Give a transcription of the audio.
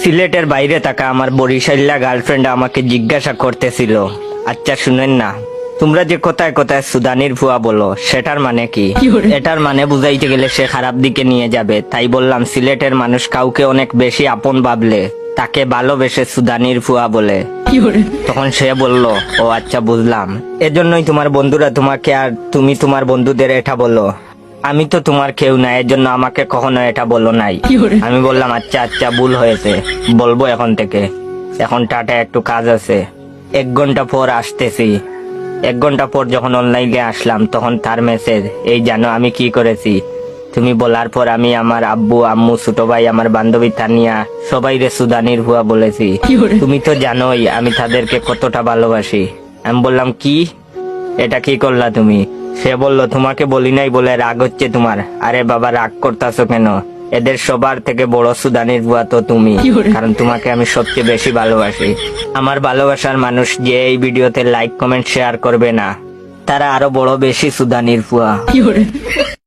সিলেটের বাইরে থাকা আমার বরিশাল্লা গার্লফ্রেন্ড আমাকে জিজ্ঞাসা করতেছিল, আচ্ছা শুনেন না, তোমরা যে কোথায় কোথায় সুদানির ভুয়া বলো সেটার মানে কি? এটার মানে বুঝাইতে গেলে সে খারাপ দিকে নিয়ে যাবে। তাই বললাম সিলেটের মানুষ কাউকে অনেক বেশি আপন ভাবলে তাকে ভালোবেসে সুদানির ভুয়া বলে। তখন সে বলল, ও আচ্ছা বুঝলাম, এজন্যই তোমার বন্ধুরা তোমাকে আর তুমি তোমার বন্ধুদের এটা বলো। আমি তো তোমার কেউ না, এর জন্য আমাকে কখনো এটা বলো নাই। আমি বললাম আচ্ছা আচ্ছা ভুল হয়েছে, বলবো এখন থেকে। এখন টাটা, একটু কাজ আছে। 1 ঘন্টা পর আসতেছি। 1 ঘন্টা পর যখন অনলাইনে আসলাম তখন তার মেসেজ, এই জানো আমি কি করেছি? তুমি বলার পর আমি আমার আব্বু আম্মু ছোট ভাই আমার বান্ধবী তানিয়া সবাই রে সুদানির ভুয়া বলেছি। তুমি তো জানোই আমি তাদেরকে কতটা ভালোবাসি। আমি বললাম কি, এটা কি করলা তুমি? সে বলল, তোমাকে বলি নাই বলে রাগ হচ্ছে তোমার? আরে বাবা রাগ করতেছো কেন? এদের সবার থেকে বড় সুদানির বুয়া তো তুমি, কারণ তোমাকে আমি সবচেয়ে বেশি ভালোবাসি। আমার ভালোবাসার মানুষ যে এই ভিডিওতে লাইক কমেন্ট শেয়ার করবে না, তারা আরো বড় বেশি সুদানির বুয়া।